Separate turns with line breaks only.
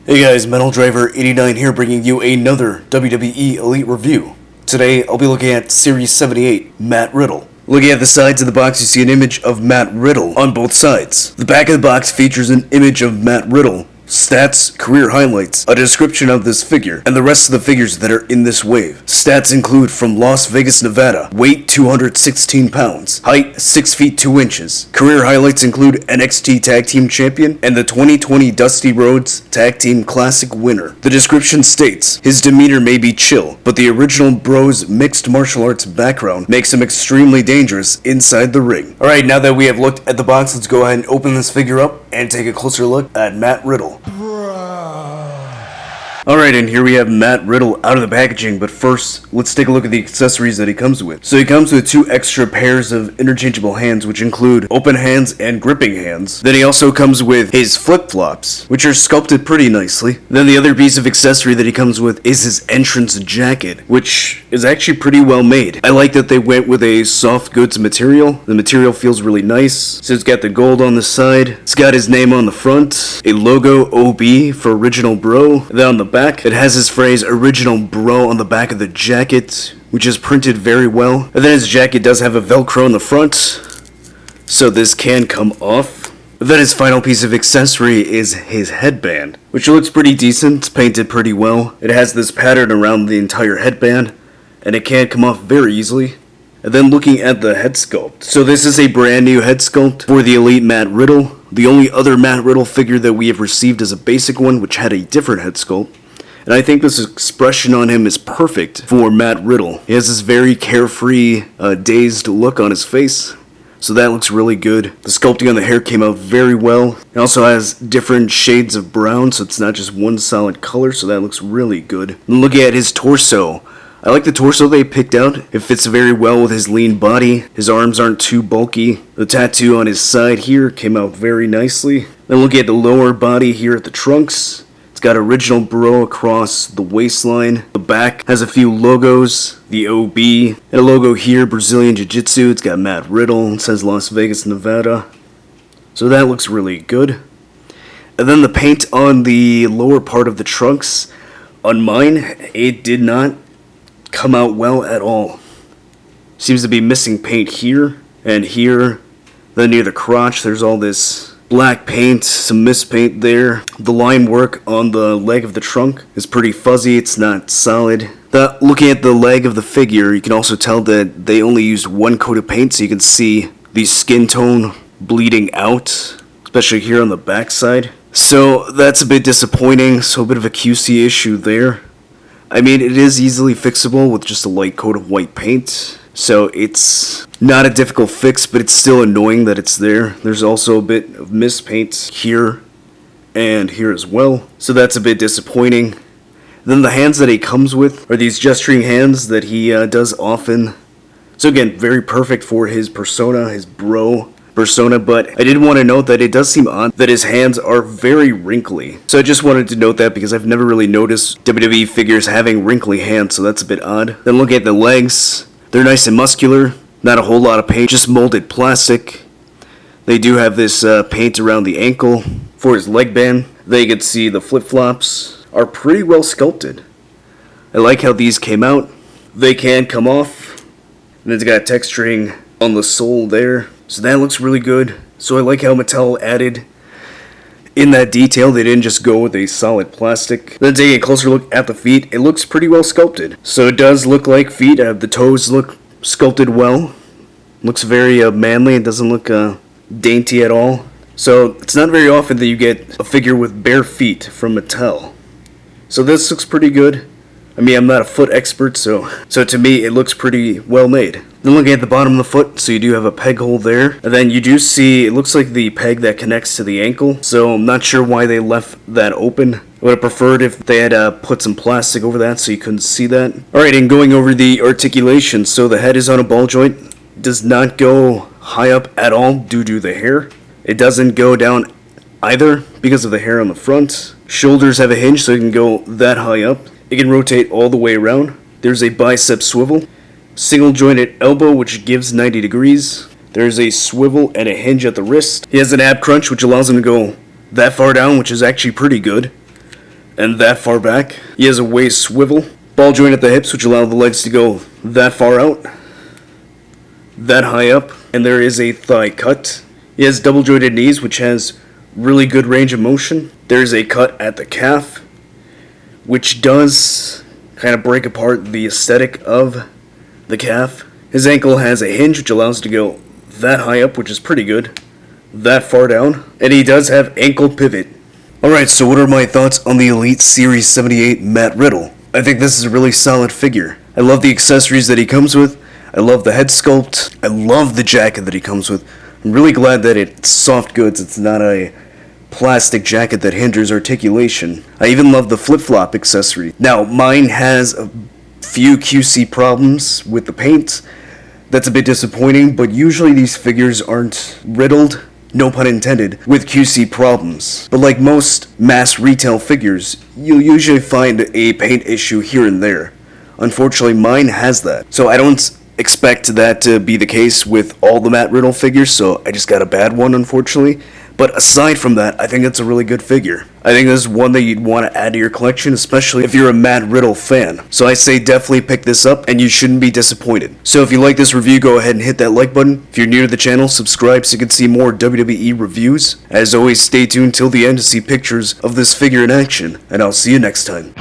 Hey guys, Metal Driver 89 here bringing you another WWE Elite review. Today I'll be looking at Series 78, Matt Riddle. Looking at the sides of the box, you see an image of Matt Riddle on both sides. The back of the box features an image of Matt Riddle, stats, career highlights, a description of this figure, and the rest of the figures that are in this wave. Stats include from Las Vegas, Nevada, weight 216 pounds, height 6 feet 2 inches. Career highlights include NXT Tag Team Champion and the 2020 Dusty Rhodes Tag Team Classic winner. The description states, his demeanor may be chill, but the original Bro's mixed martial arts background makes him extremely dangerous inside the ring. Alright, now that we have looked at the box, let's go ahead and open this figure up and take a closer look at Matt Riddle. Alright, and here we have Matt Riddle out of the packaging, but first, let's take a look at the accessories that he comes with. So he comes with 2 extra pairs of interchangeable hands, which include open hands and gripping hands. Then he also comes with his flip-flops, which are sculpted pretty nicely. Then the other piece of accessory that he comes with is his entrance jacket, which is actually pretty well made. I like that they went with a soft goods material. The material feels really nice. So it's got the gold on the side, it's got his name on the front, a logo OB for Original Bro. Then on the back, it has his phrase Original Bro on the back of the jacket, which is printed very well. And then his jacket does have a Velcro on the front, so this can come off. Then his final piece of accessory is his headband, which looks pretty decent. It's painted pretty well. It has this pattern around the entire headband, and it can come off very easily. And then looking at the head sculpt. So this is a brand new head sculpt for the Elite Matt Riddle. The only other Matt Riddle figure that we have received is a basic one, which had a different head sculpt. And I think this expression on him is perfect for Matt Riddle. He has this very carefree, dazed look on his face. So that looks really good. The sculpting on the hair came out very well. It also has different shades of brown, so it's not just one solid color, so that looks really good. And looking at his torso, I like the torso they picked out. It fits very well with his lean body. His arms aren't too bulky. The tattoo on his side here came out very nicely. Then looking at the lower body here at the trunks, it's got Original Bro across the waistline. The back has a few logos, the OB, and a logo here, Brazilian Jiu-Jitsu. It's got Matt Riddle. It says Las Vegas, Nevada. So that looks really good. And then the paint on the lower part of the trunks, on mine, it did not come out well at all. Seems to be missing paint here and here. Then near the crotch, there's all this black paint, some mispaint there. The line work on the leg of the trunk is pretty fuzzy, it's not solid. Looking at the leg of the figure, you can also tell that they only used one coat of paint, so you can see the skin tone bleeding out, especially here on the back side. So that's a bit disappointing, so a bit of a QC issue there. I mean, it is easily fixable with just a light coat of white paint, so it's not a difficult fix, but it's still annoying that it's there. There's also a bit of mispaint here and here as well, so that's a bit disappointing. Then the hands that he comes with are these gesturing hands that he does often. So again, very perfect for his persona, his bro persona, but I did want to note that it does seem odd that his hands are very wrinkly. So I just wanted to note that because I've never really noticed WWE figures having wrinkly hands, so that's a bit odd. Then look at the legs. They're nice and muscular, not a whole lot of paint, just molded plastic. They do have this paint around the ankle for his leg band. Then you can see the flip-flops are pretty well sculpted. I like how these came out. They can come off. And it's got texturing on the sole there. So that looks really good. So I like how Mattel added in that detail. They didn't just go with a solid plastic. Then taking a closer look at the feet, it looks pretty well sculpted. So it does look like feet. The toes look sculpted well. Looks very manly. It doesn't look dainty at all. So it's not very often that you get a figure with bare feet from Mattel. So this looks pretty good. I mean, I'm not a foot expert, so to me, it looks pretty well made. Then looking at the bottom of the foot, so you do have a peg hole there. And then you do see, it looks like the peg that connects to the ankle. So I'm not sure why they left that open. I would have preferred if they had put some plastic over that so you couldn't see that. Alright, and going over the articulation. So the head is on a ball joint. Does not go high up at all due to the hair. It doesn't go down either because of the hair on the front. Shoulders have a hinge so it can go that high up. It can rotate all the way around. There's a bicep swivel. Single jointed elbow, which gives 90 degrees. There's a swivel and a hinge at the wrist. He has an ab crunch, which allows him to go that far down, which is actually pretty good. and that far back. He has a waist swivel, ball joint at the hips which allow the legs to go that far out, that high up, and there is a thigh cut. He has double jointed knees which has really good range of motion. There's a cut at the calf, which does kind of break apart the aesthetic of the calf. His ankle has a hinge which allows it to go that high up, which is pretty good, that far down, and he does have ankle pivot. Alright, so what are my thoughts on the Elite Series 78 Matt Riddle? I think this is a really solid figure. I love the accessories that he comes with. I love the head sculpt. I love the jacket that he comes with. I'm really glad that it's soft goods. It's not a plastic jacket that hinders articulation. I even love the flip-flop accessory. Now, mine has a few QC problems with the paint. That's a bit disappointing, but usually these figures aren't riddled, no pun intended, with QC problems. But like most mass retail figures, you'll usually find a paint issue here and there. Unfortunately, mine has that. So I don't expect that to be the case with all the Matt Riddle figures, so I just got a bad one, unfortunately. But aside from that, I think it's a really good figure. I think this is one that you'd want to add to your collection, especially if you're a Matt Riddle fan. So I say definitely pick this up, and you shouldn't be disappointed. So if you like this review, go ahead and hit that like button. If you're new to the channel, subscribe so you can see more WWE reviews. As always, stay tuned till the end to see pictures of this figure in action, and I'll see you next time.